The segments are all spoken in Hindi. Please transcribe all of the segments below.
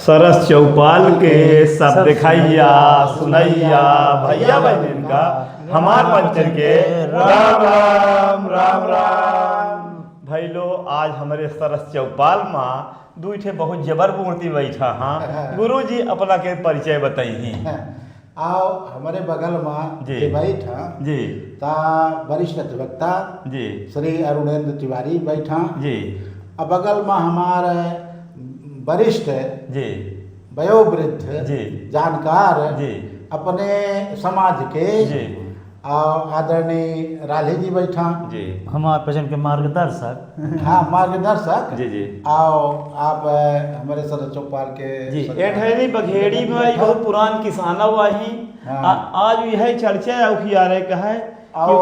सरस चौपाल के सब दिखाइया सुनैया भैया बहन का हमार पंचन के राम राम राम राम। भाई लो आज हमारे सरस चौपाल माँ दूठे बहुत जबर मूर्ति बैठा हाँ गुरु जी अपना के परिचय बताई। आओ हमारे बगल में जी बैठा जी ता वरिष्ठ अधिवक्ता जी श्री अरुणेंद्र तिवारी बैठा जी अब बगल में हमारे वरिष्ठ जी वयोवृद्ध जी जानकार जी अपने समाज के जी आदरणीय राधे जी बैठा जी हमारे भजन के मार्गदर्शक हाँ मार्गदर्शक जी जी आओ आप हमारे सरस चौपाल के जी एठैनी बघेड़ी में आई बहुत पुरान किसाना वाही आज यह चर्चा उखियारे का है आओ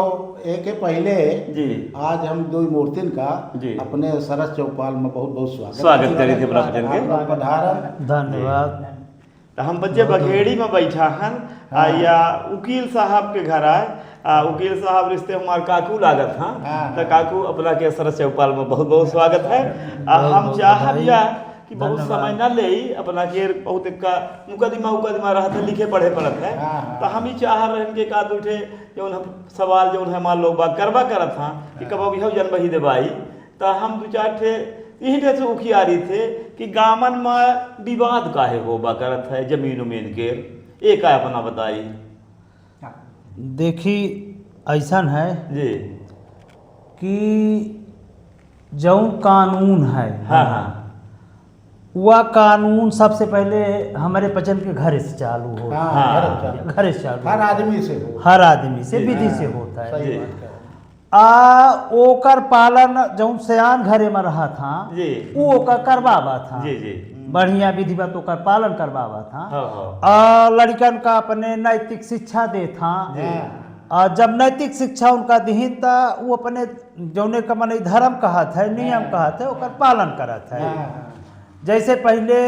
एक पहले जी आज हम दो मूर्तिन का जी अपने सरस चौपाल में बहुत बहुत स्वागत करी थे भजन के पधारन धन्यवाद। तो हम बच्चे बघेड़ी में बैठा हन या वकील साहब के घर आए वकील साहब रिश्ते हमारे काकू लागत हाँ तो काकू अपना के सरस चौपाल में बहुत बहुत स्वागत है। हम चाहब या कि बहुत समय न ले अपना के बहुत का मुकदमा रहा था लिखे पढ़े पड़त है तो हम ही चाह रहे हैं कि का उठे जो सवाल जो है मान लोग बात करवा करत हाँ कि कब भी जन्म ही देवाई तो हम दो चार ठे यही से उखियारी थे कि गामन में विवाद काहे होबा करत है जमीन उमीन के एक है अपना बताई। देखी ऐसा है जी कि जो कानून है हाँ हाँ वह कानून सबसे पहले हमारे पचन के घर से चालू होता हाँ, है घर से चालू हर आदमी से हो हर आदमी से विधि से होता है। सही बात कहो। ओकर पालन जौन सयान घरे में रहा था जी वो ओकर करवावा था जी जी बढ़िया विधिवत ओकर पालन करवावा था हाँ हाँ लड़कन का अपने नैतिक शिक्षा दे था जब नैतिक शिक्षा उनका दीहिन था वो अपने जौने का मने धर्म कहत है नियम कहत है ओकर पालन करत है। जैसे पहले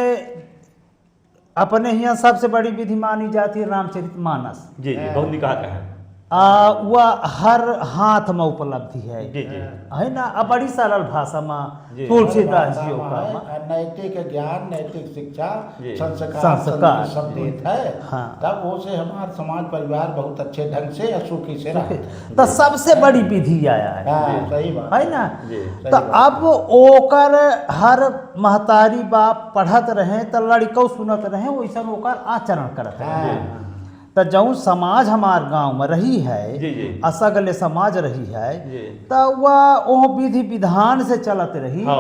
अपने यहाँ सबसे बड़ी विधि मानी जाती है रामचरितमानस जी जी बहुत निकाह का है वह हर हाथ में उपलब्धि है जी जी है ना अब बड़ी सरल भाषा में तुलसीदास जी का नैतिक ज्ञान नैतिक शिक्षा जी। संस्कार सब देता है हाँ। तब वो से हमारा समाज परिवार बहुत अच्छे ढंग से सुखी से रहे। तो सबसे बड़ी विधि आया है हाँ, सही बात है ना जी तो अब ओकर हर महतारी बाप पढ़त रहे तो लड़कों सुनत रहे वैसा ओकर आचरण करत रहे। तो जौन समाज हमार गांव में रही है जी जी असगले समाज रही है जी तो वह ओ विधि विधान से चलत रही हाँ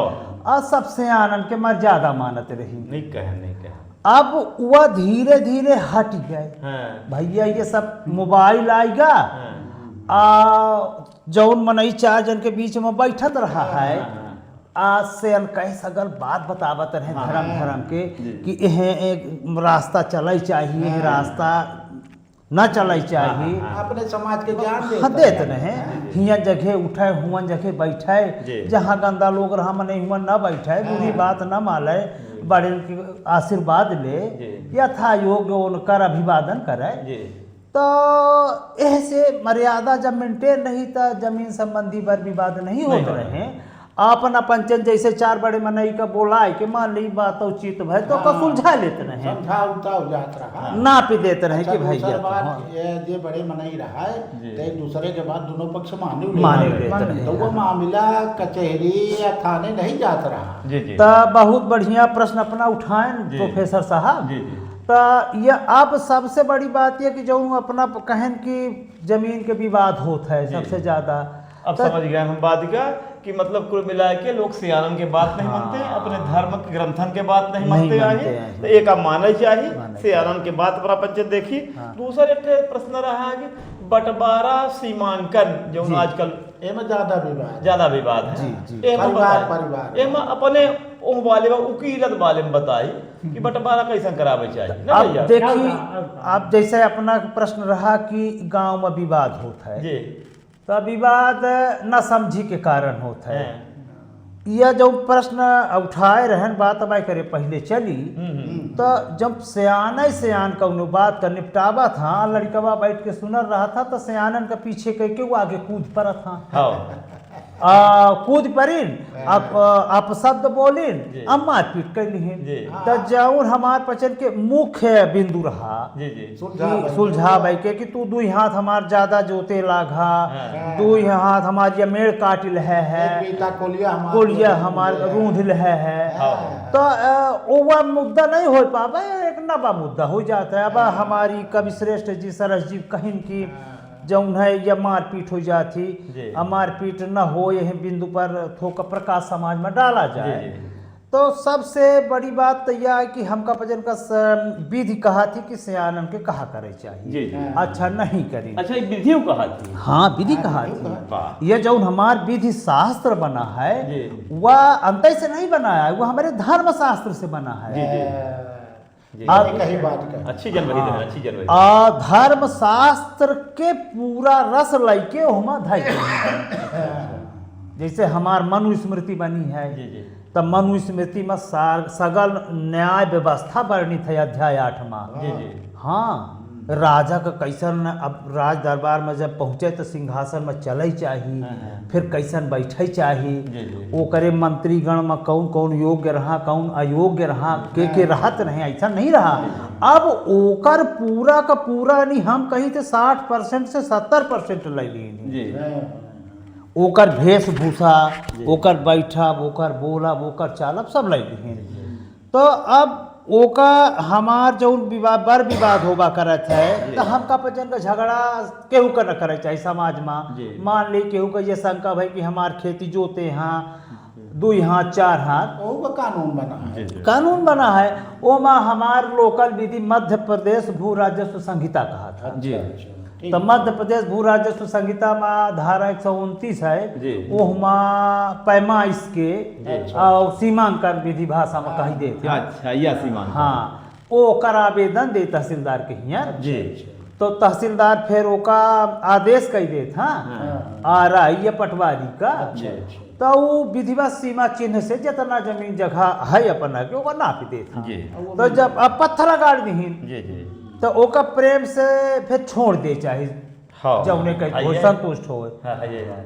और सबसे आनंद के मर्यादा मानत रही। नहीं कहे अब वह धीरे धीरे हट गए हाँ भैया ये सब मोबाइल आएगा जौन मनई चार जन के बीच में बैठत रहा है आज से कई सगल बात बतावत रहे धर्म के कि एक रास्ता चले चाहिए रास्ता न चले चाहिए अपने समाज के ज्ञान देते रहे हियाँ जगह उठे हुआ जगह बैठे जहाँ गंदा लोग रहा मने हुआ न बैठे बुरी बात न माले बड़े आशीर्वाद ले यथा योग्य उनकर अभिवादन करे। तो ऐसे मर्यादा जब मेंटेन नहीं तो जमीन संबंधी वर विवाद नहीं होते रहे अपन पंचन जैसे चार बड़े मनई का बोलाए कि मान ली बात उचित भाई तो सुलझा लेते रहे ना पी देते रहे कि भैया ये बड़े मनई रहा है तो एक दूसरे के बाद दोनों पक्ष माने लेते रहे तो वो मामला कचहरी या थाने नहीं जात रहा। तो बहुत बढ़िया प्रश्न अपना उठाएं प्रोफेसर साहब। तो ये अब सबसे बड़ी बात यह कि जो अपना कहन की जमीन के विवाद होता है सबसे ज्यादा अब समझ गए हम बात का कि मतलब कुल मिला के लोग सियानन के बात नहीं मानते अपने धर्म के ग्रंथन के बात नहीं मानते आए तो एक आप माना चाहिए सियानन के बात पर पंचन देखी। दूसरा एक प्रश्न रहा कि बंटवारा सीमांकन जो आजकल ज्यादा विवाद है एमा अपने वाले उकीलत वाले में बताई कि बंटवारा कैसे करावे चाहिए। अब देखिए आप जैसे अपना प्रश्न रहा कि गांव में विवाद होता है जी तो विवाद न समझी के कारण होता है। यह जो प्रश्न उठाए रहन बात अब करे पहले चली तो जब सयान का बात का निपटावा था लड़कवा बैठ के सुनर रहा था तो सयानन का पीछे करके वो आगे कूद पड़ा था कूद परिन आप शब्द बोलिन अब मारपीट कर जी। लिहिन तो जौन हमार पचन के मुख्य बिंदु रहा जी जी सुलझा भाई के कि तू दुई हाथ हमार ज्यादा जोते लाघा दुई हाथ हमार ये मेड़ काटिल है कोलिया हमार रूंधिल है तो वो मुद्दा नहीं हो पावा एक नवा मुद्दा हो जाता है। अब हमारी कवि श्रेष्ठ जी सरस जी कहिन की जौन है या मारपीट हो जाती मारपीट न हो यही बिंदु पर थोक प्रकाश समाज में डाला जाए। तो सबसे बड़ी बात तो यह है कि हमका भजन का विधि कहा थी कि सियानन के कहा करे चाहिए अच्छा नहीं करी अच्छा विधि कहा थी हाँ विधि कहा थी। ये जो हमार विधि शास्त्र बना है वह अंत से नहीं बना है वह हमारे धर्म शास्त्र से बना है। अच्छी जनवरी अच्छी जनवरी धर्म शास्त्र के पूरा रस लैके हुमा धाई जैसे हमार मनुस्मृति बनी है तब मनुस्मृति में सगल न्याय व्यवस्था वर्णित है अध्याय 8 हाँ राजा का कैसन अब राज दरबार में जब पहुँचे तो सिंहासन में चले चाहिए फिर कैसन बैठे चाहिए वो करे मंत्रीगण में कौन कौन योग्य रहा कौन अयोग्य रहा के रहत नहीं ऐसा नहीं रहा। अब ओकर पूरा का पूरा नहीं हम कहीं थे 60% से 70% ले ली ओकर वेशभूषा ओकर बैठब ओकर बोलब ओकर चालब सब ले ली। तो अब ओका हमार जो बर विवाद होबा करत है तो हमका पचन का झगड़ा केहू का न करे चाहिए समाज में। मान ली केहू का ये शंका भाई कि हमार खेती जोते हैं 2 हाथ 4 हाथ कानून बना है वो में हमार लोकल विधि मध्य प्रदेश भू राजस्व संहिता कहा था तो मध्य प्रदेश भू राजस्व संहिता में धारा 129 है वो पैमा इसके और सीमांकन विधि भाषा में कही देते अच्छा या सीमांकन हाँ वो कर आवेदन दे तहसीलदार के हियाँ तो तहसीलदार फिर ओका आदेश कही दे था आ रहा है पटवारी का तो वो विधिवत सीमा चिन्ह से जितना जमीन जगह है अपना के वो नाप दे था। तो जब अब पत्थर गाड़ दी तो ओका प्रेम से फिर छोड़ दे चाहे जब उन्हें कहीं संतुष्ट हो।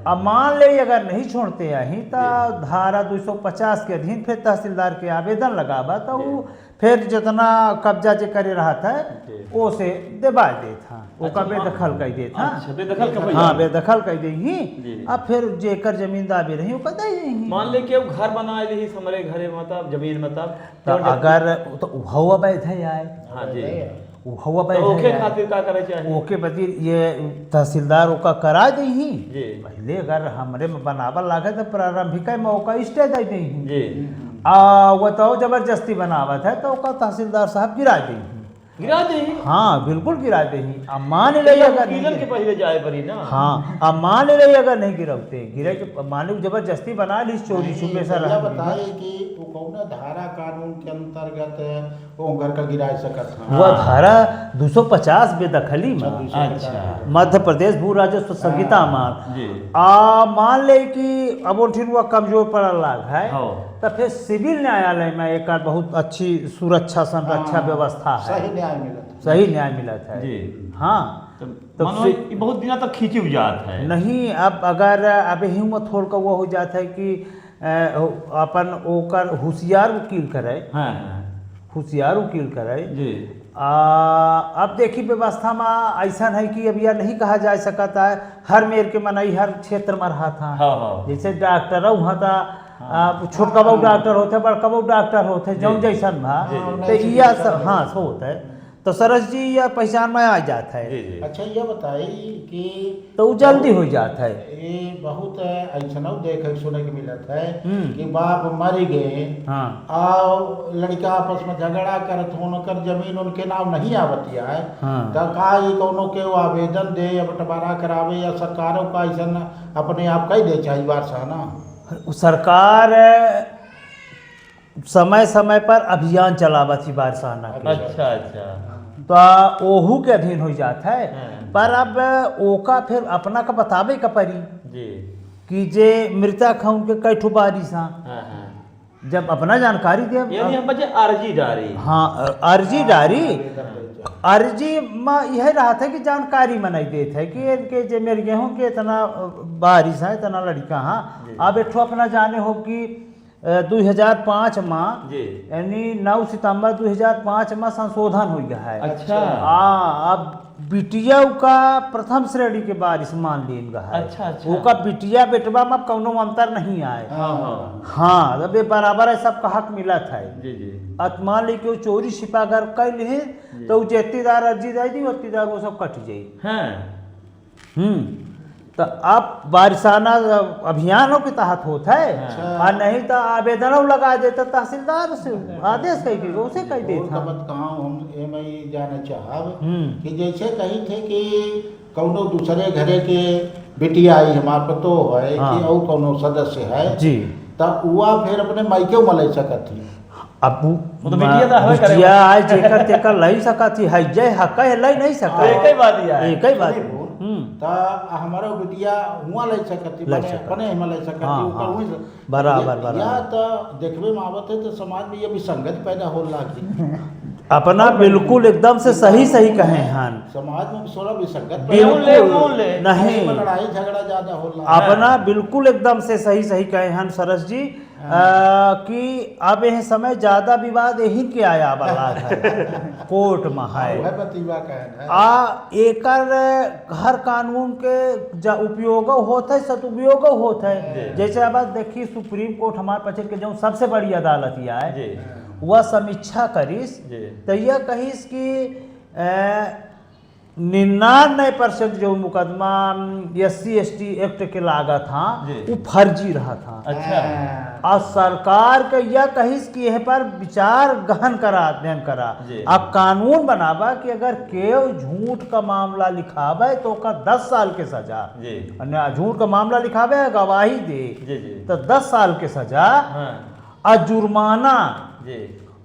अब मान ले अगर नहीं छोड़ते यही तो धारा 250 के अधीन फिर तहसीलदार के आवेदन लगावा तो वो फिर जितना कब्जा जे करे रहा था वो से देवा दे था ओका बेदखल कर दे था हाँ बेदखल कर दे अब फिर जेकर जमीन दाबे रही ओका दे मान ले के घर बनाए रही हमारे घरे मतलब जमीन मतलब तो अगर तो हवा बैठ है आए हाँ जी हवा बैठ ओके खातिर का करे चाहिए ओके बदी ये तहसीलदार ओका करा दे ही पहले अगर हमरे में बनावल लागे तो प्रारंभिक मौका स्टे दे दे ही वो तो जबरदस्ती बनावत है तो ओका तहसीलदार साहब गिरा दे हाँ बिल्कुल गिरा दे ही अब मान ले अगर के पहले जाए पड़ी ना हाँ अब मान ले अगर नहीं गिरवते गिरे के मान जबरदस्ती बना ली चोरी छुपे से बताए कि वो कौन धारा कानून के अंतर्गत वो घर का गिरा सकत वह धारा 250 बेदखली में अच्छा मध्य प्रदेश भू राजस्व संहिता में मान ले कि अब वो कमजोर पड़ल लाग है तो फिर सिविल न्यायालय में एक बहुत अच्छी सुरक्षा संरक्षा व्यवस्था है सही न्याय मिला था हाँ तो बहुत दिन तक खींची जात है नहीं। अब अगर अब हिम्मत थोड़ का वो हो जाता है कि अपन ओकर होशियार वकील करे होशियार वकील करे अब देखी व्यवस्था में ऐसा है कि अब यह नहीं कहा जा सकता है हर मेर के मनई हर क्षेत्र में रहा था जैसे डॉक्टर वहाँ था छोटका बहु डॉक्टर होते बड़का बहु डॉक्टर होते जौन जैसन भा तो यह सब हाँ सो होता है तो सरस जी यह पहचान में आ जाता है। अच्छा ये बताई कि तो वो जल्दी हो जाता है ये बहुत ऐसा देखे सुने के मिलत है कि बाप मर गए और लड़का आपस में झगड़ा करत हो उनकर जमीन उनके नाम नहीं आवतिया है तो का कोनो के आवेदन दे या बंटवारा करावे या सरकारों का ऐसा अपने आप कही दे चाहिए वारसाना सरकार समय समय पर अभियान चलावत ही वारसाना अच्छा अच्छा तो ओहू के अधीन हो जाता है पर अब ओका फिर अपना का बतावे का परी कि जे मृतक है उनके कई ठुबारी सा जब अपना जानकारी दे अर्जी डारी हाँ अर्जी डारी अर्जी में यह रहा था कि जानकारी मनाई देते है कि इनके जे मेरे गेहूं के इतना बारिश है इतना लड़का हाँ अब एक अपना जाने हो कि 2005 में यानी 9 सितंबर 2005 में संशोधन हो गया है। अच्छा अब बिटिया का प्रथम श्रेणी के बारिश मान लीन गया है। अच्छा अच्छा ओका बिटिया बेटवा में कौनो अंतर नहीं आए। हाँ तब ये बराबर है सबका हक मिला था। जी जी मान ली कि चोरी छिपा अगर कैल है तो जेतीदार अर्जी जाए दी ओतीदार वो सब कट जाये। हाँ तो अब बारिशाना अभियानों के तहत होता है। और नहीं तो आवेदन लगा देता तहसीलदार से आदेश कही उसे कह देता हम एम जाना चाहब कि जैसे कही थे कि कौनो दूसरे घरे के बेटिया आई हमारे पतो है कि और कौनो सदस्य है जी तब वह फिर अपने मायके में ले सकती अब बिटिया आज जेकर तेकर लई सकती है जय हक लई नहीं सका एक ही बात एक ही बात हमारा बिटिया हुआ ले सकती अपने हिमा ले सकती बराबर या तो देखबे में आवत है तो समाज में ये भी संगत पैदा हो लागी अपना बिल्कुल एकदम से सही कहे हन समाज में सोलह भी संगत नहीं लड़ाई झगड़ा ज्यादा हो अपना बिल्कुल एकदम से सही कहे हन सरस जी कि अब यह समय ज्यादा विवाद यही के आया वाला है कोर्ट में है एकर हर कानून के उपयोग होता है सदुपयोग होता है। जैसे अब देखिए सुप्रीम कोर्ट हमारे पक्ष के जो सबसे बड़ी अदालत यह है वह समीक्षा करीस तो यह कहीस कि 99% जो मुकदमा SC/ST एक्ट के लागत था वो फर्जी रहा था। अच्छा और सरकार के यह कहिस कि यह पर विचार गहन करा अध्ययन करा अब कानून बनावा कि अगर केव झूठ का मामला लिखावे तो का 10 साल के सजा झूठ का मामला लिखावे गवाही दे तो 10 साल के सजा और जुर्माना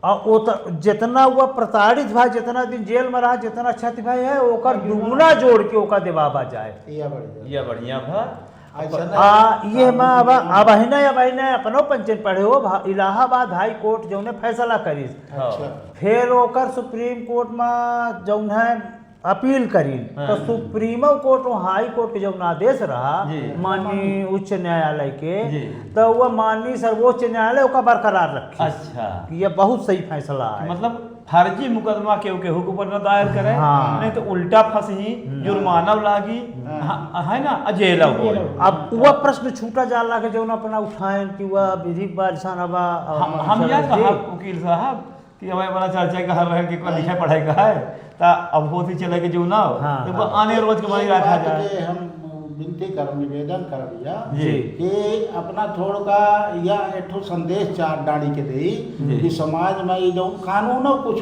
और जितना हुआ प्रताड़ित भाई जितना दिन जेल में रहा जितना क्षति भाई है ओकर दुगुना जोड़ के ओका देवाबा जाए ये बढ़िया भा ये मैं अब ही अपनो पंचायत पढ़े हो इलाहाबाद हाई कोर्ट जो ने फैसला करी फिर ओकर सुप्रीम कोर्ट में जो है अपील करी तो सुप्रीमो कोर्ट और हाई कोर्ट के जब आदेश रहा माननीय उच्च न्यायालय के तो वह माननीय सर्वोच्च न्यायालय का बरकरार रखी। अच्छा ये बहुत सही फैसला है। मतलब फर्जी मुकदमा केहू के ऊपर न दायर करे नहीं तो उल्टा फंसी जुर्माना लागी है ना जेल। अब वह प्रश्न छूटा जाला के जो अपना उठाए कि वह विधिक बारिशान हम यह कहा वकील साहब कि हमें बड़ा चर्चा का हर रहे कि लिखा पढ़ाई का है ता अब होती चले के जो ना तो आने रोज के बारे रखा जाए। हम विनती कर निवेदन कर दिया कि अपना थोड़ा का या एठो संदेश चार डाली के दे कि समाज में ये जो कानून कुछ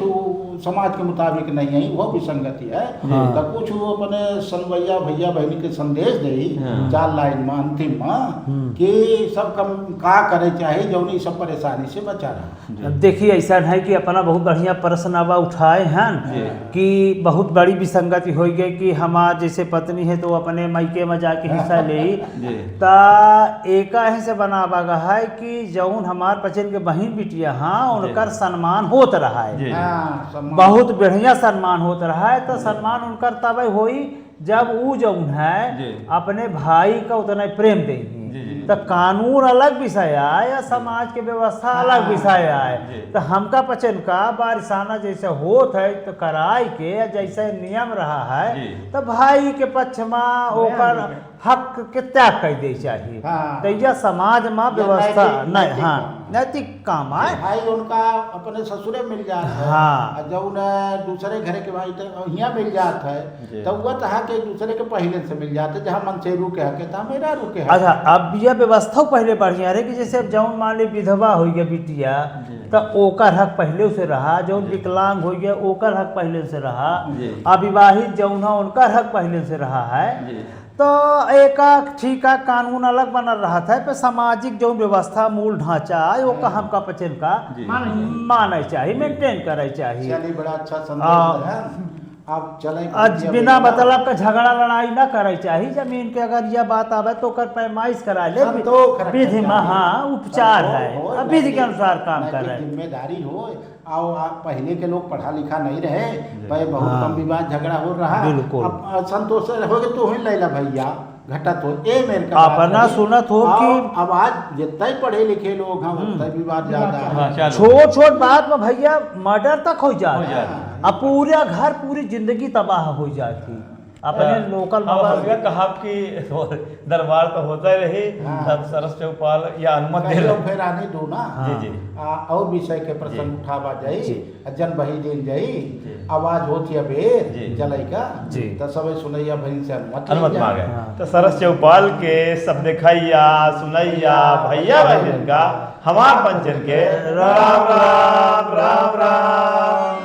समाज के मुताबिक नहीं है वो भी संगति है तो कुछ वो अपने सनवैया भैया बहनी के संदेश दे 4 लाइन में अंतिम में कि सब कम का करे चाहे जो नहीं सब परेशानी से बचा रहा। देखिए ऐसा है कि अपना बहुत बढ़िया प्रश्न अब उठाए हैं कि बहुत बड़ी विसंगति हो गई कि हमार जैसे पत्नी है तो अपने मायके में जाके हिस्सा ले ता एका ही से बनावा गया है कि जौन हमार पचन के बहन बिटिया हाँ उनकर सम्मान होत रहा है बहुत बढ़िया सम्मान होत रहा है तो सम्मान उनकर तब होई जब वो जौन है अपने भाई का उतना प्रेम देंगे तो कानून अलग विषय आए या समाज के व्यवस्था अलग विषय आए तो हमका पचन का बारिशाना जैसे होत है तो कराई के जैसे नियम रहा है तो भाई के पक्ष में ओकर हक के त्याग कर दे चाहिए तो यह समाज में व्यवस्था नहीं हाँ नैतिक काम है। भाई उनका अपने ससुरे मिल जाता है हाँ जब दूसरे घर के भाई तो यहाँ मिल जाता है तो वह तो के दूसरे के पहले से मिल जाते जहाँ मन से रुके है तो मेरा रुके है। अच्छा अब यह व्यवस्था पहले बढ़िया रहे कि जैसे जौन मान ली विधवा हो गया बिटिया तो ओकर हक पहले से रहा जौन विकलांग हो गया ओकर हक पहले से रहा अविवाहित जौन है उनका हक पहले से रहा है तो एक ठीक है कानून अलग बनल रहा था पे सामाजिक जो व्यवस्था मूल ढांचा है वो का हमका पचन का माने चाहिए मेंटेन करे चाहिए। बड़ा अच्छा संदेश है अब चले आज बिना मतलब का झगड़ा लड़ाई ना करे चाहिए जमीन के अगर यह बात आवे तो कर पैमाइश करा ले विधि में हाँ उपचार है अब विधि के अनुसार काम कर रहे हैं जिम्मेदारी हो आओ आप पहले के लोग पढ़ा लिखा नहीं रहे भाई बहुत कम विवाद झगड़ा हो रहा बिल्कुल। अब संतोष रहोगे तो ही लैला भैया घटा तो ए मेरे का अपना सुनत हो कि अब आज जितना ही पढ़े लिखे लोग हैं उतना विवाद ज्यादा है छोट छोट बात में भैया मर्डर तक हो जाए अब पूरा घर पूरी जिंदगी तबाह हो जाती अपने लोकल कहा कि दरबार तो होता ही रही तब सरस चौपाल या अनुमति दे फिर आने दो ना जी और विषय के प्रसंग उठावा जाई जन बही दिन जाई आवाज होती अबेर जलाइका तो सब सुनैया बहन से अनुमति मांगे तो सरस चौपाल के सब दिखाइया सुनैया भैया बहन का हमार पंचन के राम राम राम राम